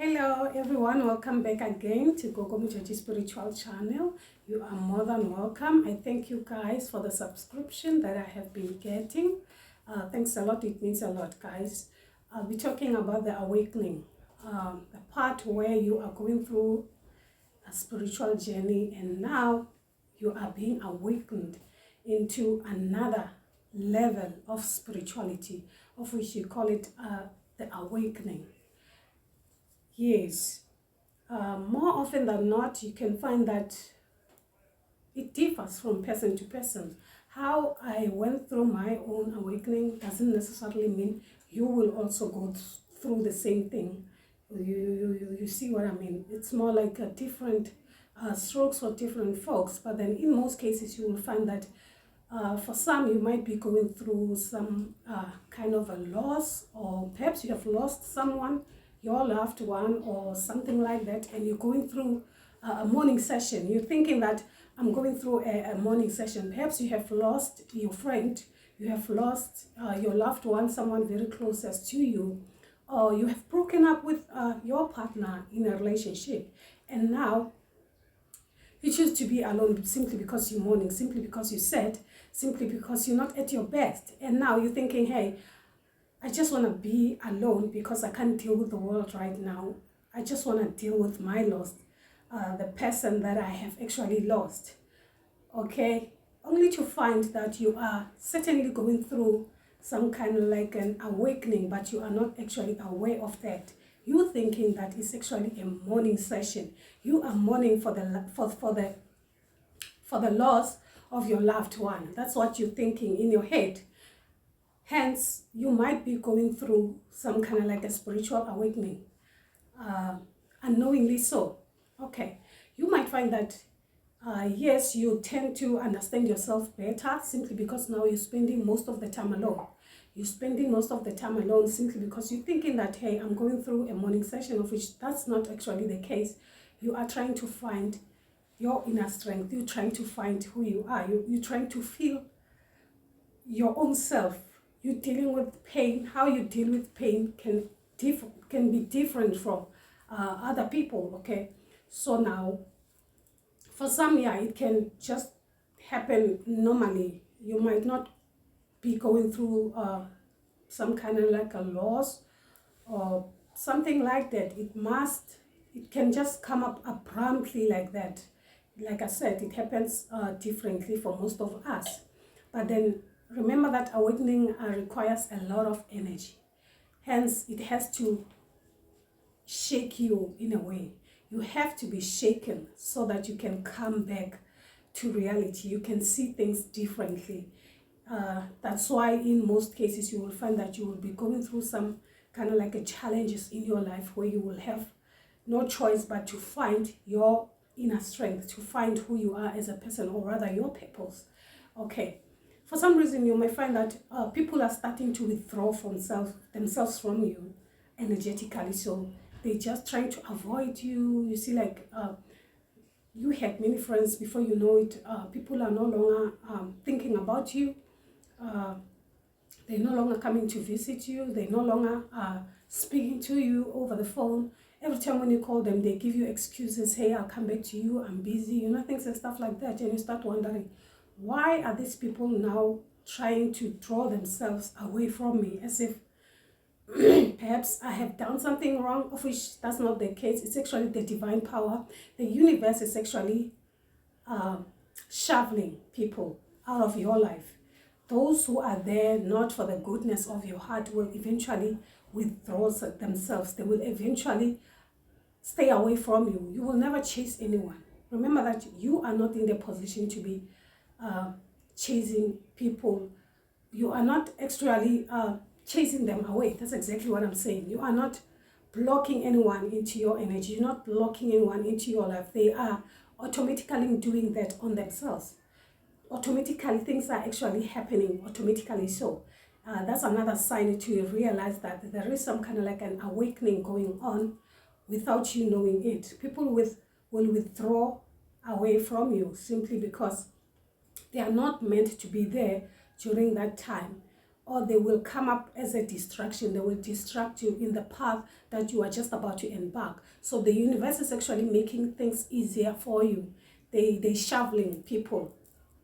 Hello everyone, welcome back again to Gogo Mujaji Spiritual Channel. You are more than welcome. I thank you guys for the subscription that I have been getting. Thanks a lot, it means a lot, guys. I'll be talking about the awakening, the part where you are going through a spiritual journey and now you are being awakened into another level of spirituality, of which you call it the awakening. Yes, more often than not, you can find that it differs from person to person. How I went through my own awakening doesn't necessarily mean you will also go through the same thing. You see what I mean? It's more like a different strokes for different folks. But then in most cases, you will find that for some, you might be going through some kind of a loss, or perhaps you have lost someone, your loved one, or something like that, and you're going through a morning session. You're thinking that I'm going through a morning session. Perhaps you have lost your friend, you have lost your loved one, someone very closest to you, or you have broken up with your partner in a relationship, and now you choose to be alone simply because you're mourning, simply because you're sad, simply because you're not at your best. And now you're thinking, hey, I just want to be alone because I can't deal with the world right now. I just want to deal with my loss, the person that I have actually lost. Okay? Only to find that you are certainly going through some kind of like an awakening, but you are not actually aware of that. You thinking that it's actually a mourning session. You are mourning for the loss of your loved one. That's what you're thinking in your head. Hence, you might be going through some kind of like a spiritual awakening, unknowingly so. Okay, you might find that yes, you tend to understand yourself better simply because now you're spending most of the time alone. You're spending most of the time alone simply because you're thinking that, hey, I'm going through a morning session, of which that's not actually the case. You are trying to find your inner strength. You're trying to find who you are. You're trying to feel your own self. You're dealing with pain. How you deal with pain can be different from other people, okay? So now, for some, yeah, it can just happen normally. You might not be going through some kind of like a loss or something like that. It can just come up abruptly like that. Like I said, it happens differently for most of us. But then remember that awakening requires a lot of energy. Hence, it has to shake you in a way. You have to be shaken so that you can come back to reality. You can see things differently. That's why in most cases you will find that you will be going through some kind of like a challenges in your life where you will have no choice but to find your inner strength, to find who you are as a person, or rather your purpose. Okay, for some reason you may find that people are starting to withdraw from themselves from you energetically, so they're just trying to avoid you. You see, like you had many friends, before you know it, people are no longer thinking about you. They're no longer coming to visit you. They're no longer speaking to you over the phone. Every time when you call them, they give you excuses. Hey, I'll come back to you. I'm busy. You know, things and stuff like that. And you start wondering, why are these people now trying to draw themselves away from me, as if perhaps I have done something wrong, of which that's not the case. It's actually the divine power. The universe is actually shoveling people out of your life. Those who are there not for the goodness of your heart will eventually withdraw themselves. They will eventually stay away from you. You will never chase anyone. Remember that you are not in the position to be chasing people. You are not actually chasing them away. That's exactly what I'm saying. You are not blocking anyone into your energy. You're not blocking anyone into your life. They are automatically doing that on themselves. Automatically, things are actually happening automatically. So that's another sign to realize that there is some kind of like an awakening going on without you knowing it. People will withdraw away from you simply because they are not meant to be there during that time. or they will come up as a distraction. They will distract you in the path that you are just about to embark. So the universe is actually making things easier for you. They shoveling people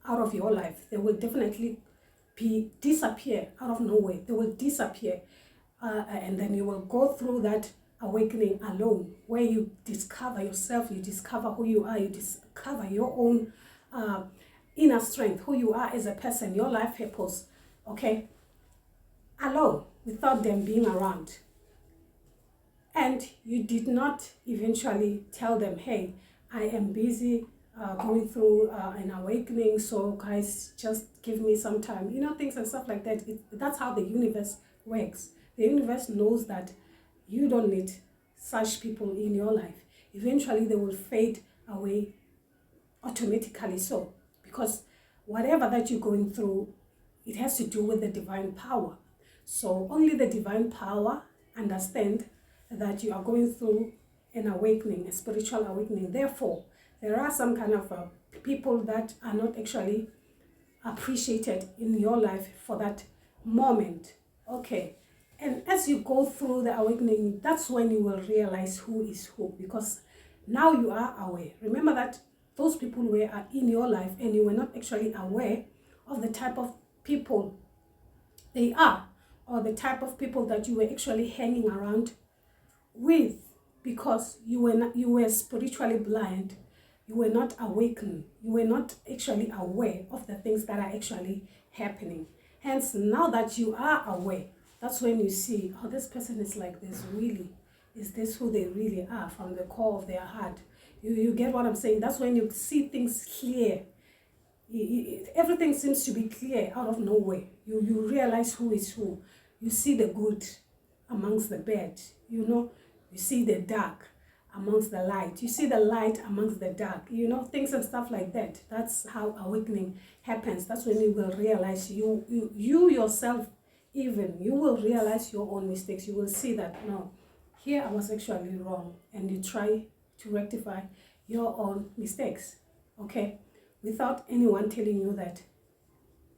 out of your life. They will definitely disappear out of nowhere. They will disappear, and then you will go through that awakening alone, where you discover yourself, you discover who you are, you discover your own inner strength, who you are as a person, your life purpose, okay, alone, without them being around. And you did not eventually tell them, hey, I am busy going through an awakening, so guys, just give me some time, things and stuff like that. That's how the universe works. The universe knows that you don't need such people in your life. Eventually they will fade away automatically, so because whatever that you're going through, it has to do with the divine power. So only the divine power understand that you are going through an awakening, a spiritual awakening. Therefore, there are some kind of people that are not actually appreciated in your life for that moment. Okay. And as you go through the awakening, that's when you will realize who is who, because now you are aware. Remember that those people were in your life and you were not actually aware of the type of people they are, or the type of people that you were actually hanging around with, because you were spiritually blind. You were not awakened. You were not actually aware of the things that are actually happening. Hence, now that you are aware, that's when you see, oh, this person is like this, really. Is this who they really are from the core of their heart? You get what I'm saying? That's when you see things clear. Everything seems to be clear out of nowhere. You realize who is who. You see the good amongst the bad. You see the dark amongst the light. You see the light amongst the dark. Things and stuff like that. That's how awakening happens. That's when you will realize you yourself, even you will realize your own mistakes. You will see that, no, here I was actually wrong, and you try to rectify your own mistakes, okay, without anyone telling you that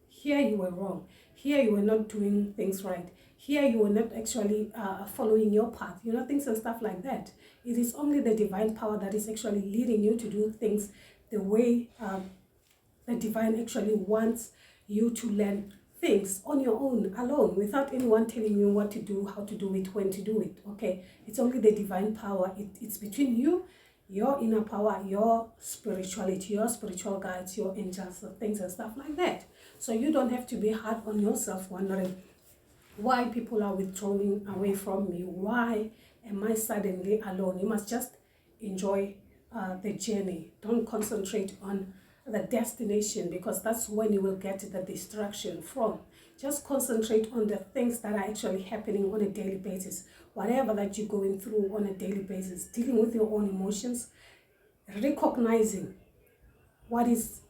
here you were wrong, here you were not doing things right, here you were not actually following your path, things and stuff like that. It is only the divine power that is actually leading you to do things the way the divine actually wants you to learn things on your own, alone, without anyone telling you what to do, how to do it, when to do it, okay? It's only the divine power. It's between you, your inner power, your spirituality, your spiritual guides, your angels, things and stuff like that. So you don't have to be hard on yourself, wondering why people are withdrawing away from me. Why am I suddenly alone? You must just enjoy the journey. Don't concentrate on the destination, because that's when you will get the distraction from. Just concentrate on the things that are actually happening on a daily basis. Whatever that you're going through on a daily basis, dealing with your own emotions, recognizing what is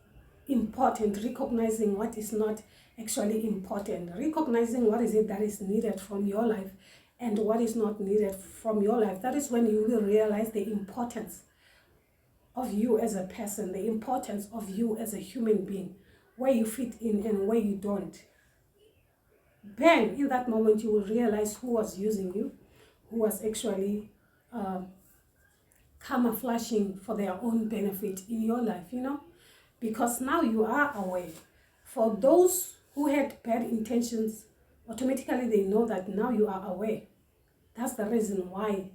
important, recognizing what is not actually important, recognizing what is it that is needed from your life and what is not needed from your life. That is when you will realize the importance of you as a person, the importance of you as a human being, where you fit in and where you don't. Bang, in that moment you will realize who was using you, who was actually camouflaging for their own benefit in your life, because now you are aware. For those who had bad intentions, automatically they know that now you are aware. That's the reason why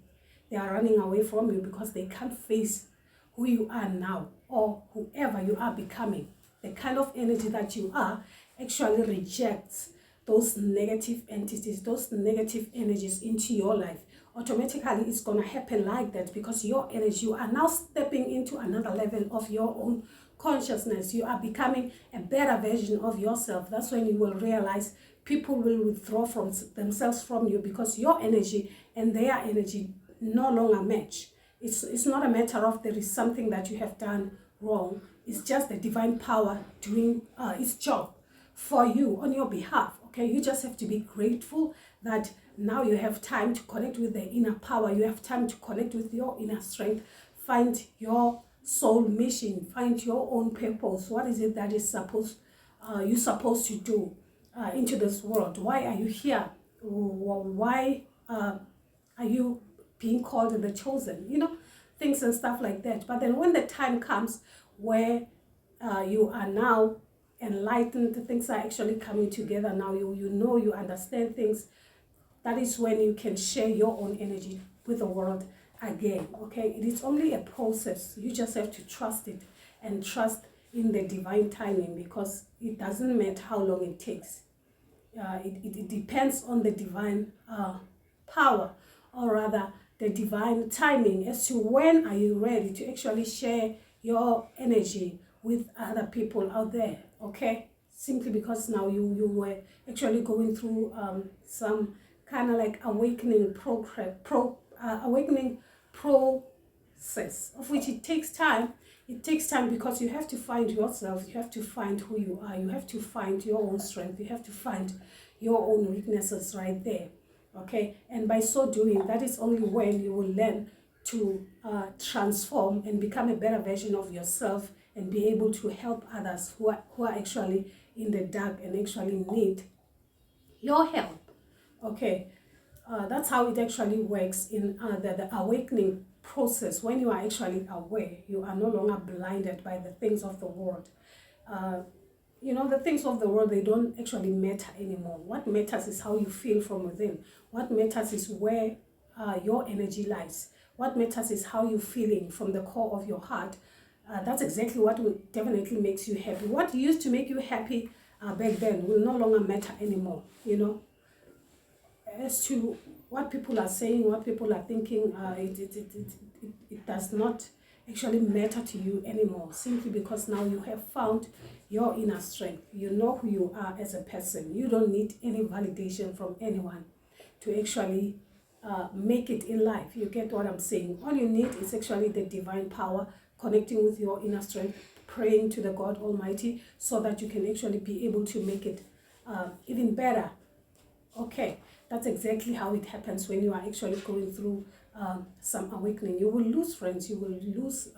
they are running away from you, because they can't face who you are now, or whoever you are becoming. The kind of energy that you are actually rejects those negative entities, those negative energies into your life. Automatically it's going to happen like that, because your energy, you are now stepping into another level of your own consciousness. You are becoming a better version of yourself. That's when you will realize people will withdraw from themselves from you, because your energy and their energy no longer match. It's not a matter of there is something that you have done wrong. It's just the divine power doing its job for you on your behalf. Okay, you just have to be grateful that now you have time to connect with the inner power. You have time to connect with your inner strength. Find your soul mission. Find your own purpose. What is it that is you're supposed to do? into this world? Why are you here? Why are you being called the chosen? Things and stuff like that. But then when the time comes where you are now enlightened, things are actually coming together now, you understand things, that is when you can share your own energy with the world again. Okay, it is only a process. You just have to trust it and trust in the divine timing, because it doesn't matter how long it takes. It depends on the divine power, or rather the divine timing, as to when are you ready to actually share your energy with other people out there. Okay, simply because now you were actually going through some kind of like awakening process, of which it takes time. It takes time because you have to find yourself, you have to find who you are, you have to find your own strength, you have to find your own weaknesses right there. Okay, and by so doing, that is only when you will learn to transform and become a better version of yourself, and be able to help others who are actually in the dark and actually need your help. Okay, that's how it actually works in the awakening process. When you are actually aware, you are no longer blinded by the things of the world. The things of the world, they don't actually matter anymore. What matters is how you feel from within. What matters is where your energy lies. What matters is how you're feeling from the core of your heart. That's exactly what will definitely makes you happy. What used to make you happy back then will no longer matter anymore. As to what people are saying, what people are thinking, it does not actually matter to you anymore, simply because now you have found your inner strength. You know who you are as a person. You don't need any validation from anyone to actually make it in life. You get what I'm saying? All you need is actually the divine power, connecting with your inner strength, praying to the God Almighty, so that you can actually be able to make it even better. Okay, that's exactly how it happens when you are actually going through some awakening. You will lose friends, you will lose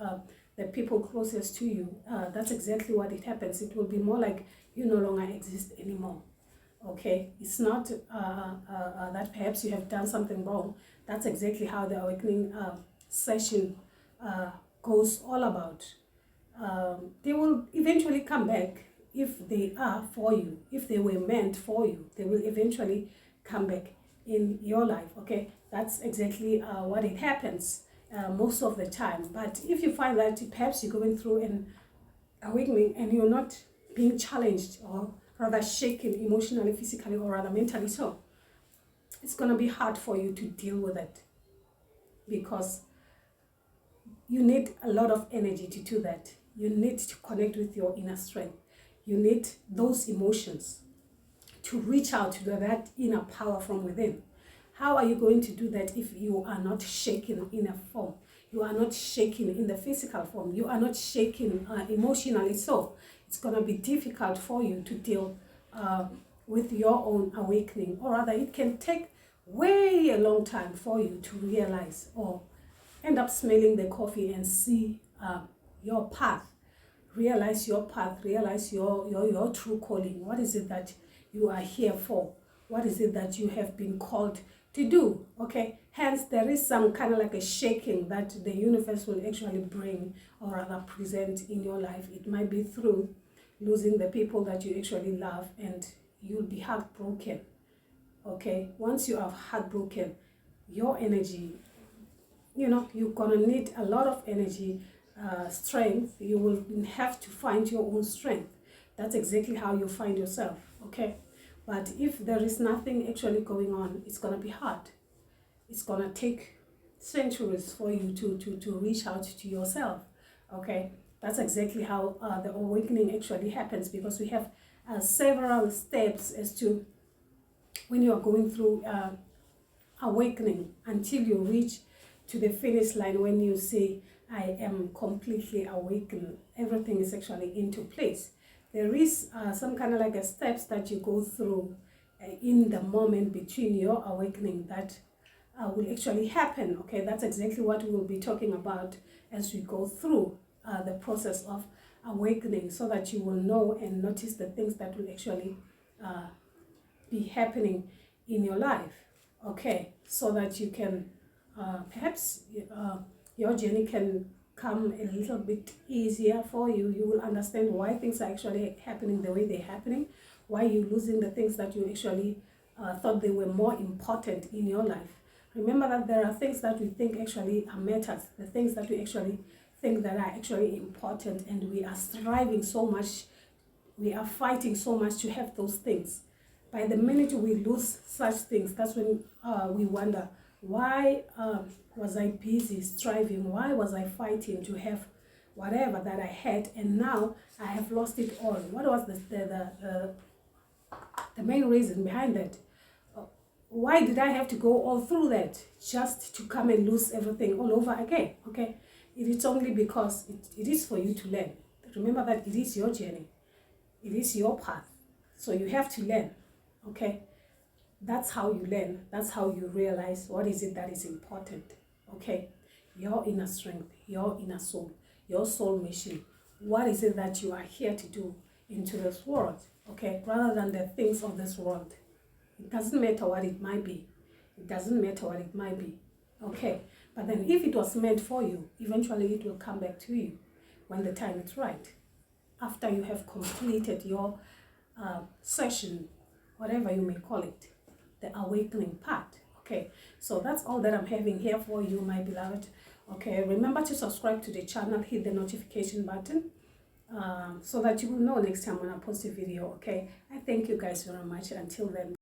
the people closest to you. That's exactly what it happens. It will be more like you no longer exist anymore. Okay, it's not that perhaps you have done something wrong. That's exactly how the awakening session goes all about. They will eventually come back if they are for you. If they were meant for you, they will eventually come back in your life. Okay, that's exactly what it happens most of the time. But if you find that perhaps you're going through an awakening and you're not being challenged, or rather shaken emotionally, physically, or rather mentally, so it's going to be hard for you to deal with it, because you need a lot of energy to do that. You need to connect with your inner strength. You need those emotions to reach out to that inner power from within. How are you going to do that if you are not shaken in a form? You are not shaken in the physical form. You are not shaken emotionally. So it's going to be difficult for you to deal with your own awakening. Or rather, it can take way a long time for you to realize, or end up smelling the coffee and see your path. Realize your path, realize your true calling. What is it that you are here for? What is it that you have been called to do? Okay, hence there is some kind of like a shaking that the universe will actually bring, or rather present in your life. It might be through losing the people that you actually love, and you'll be heartbroken. Okay, once you are heartbroken, your energy, you're gonna need a lot of energy, strength. You will have to find your own strength. That's exactly how you find yourself. Okay, but if there is nothing actually going on, it's gonna be hard. It's gonna take centuries for you to reach out to yourself. Okay, that's exactly how the awakening actually happens, because we have several steps as to when you are going through awakening, until you reach to the finish line, when you say, I am completely awakened. Everything is actually into place. There is some kind of like a steps that you go through in the moment between your awakening that will actually happen. Okay, that's exactly what we will be talking about as we go through the process of awakening, so that you will know and notice the things that will actually be happening in your life, okay, so that you can perhaps your journey can come a little bit easier for you. You will understand why things are actually happening the way they're happening, why you're losing the things that you actually thought they were more important in your life. Remember that there are things that we think actually are matters, the things that we actually think that are actually important, and we are striving so much, we are fighting so much to have those things. By the minute we lose such things, that's when we wonder, why was I busy striving? Why was I fighting to have whatever that I had, and now I have lost it all? What was the main reason behind that? Why did I have to go all through that just to come and lose everything all over again? Okay, it is only because it is for you to learn. Remember that it is your journey, it is your path, so you have to learn. Okay, that's how you learn, that's how you realize what is it that is important. Okay, your inner strength, your inner soul, your soul mission. What is it that you are here to do into this world? Okay, rather than the things of this world. It doesn't matter what it might be. It doesn't matter what it might be. Okay, but then if it was meant for you, eventually it will come back to you when the time is right, after you have completed your session, whatever you may call it, the awakening part. Okay, so that's all that I'm having here for you, my beloved. Okay, remember to subscribe to the channel, hit the notification button, so that you will know next time when I post a video. Okay, I thank you guys very much. Until then.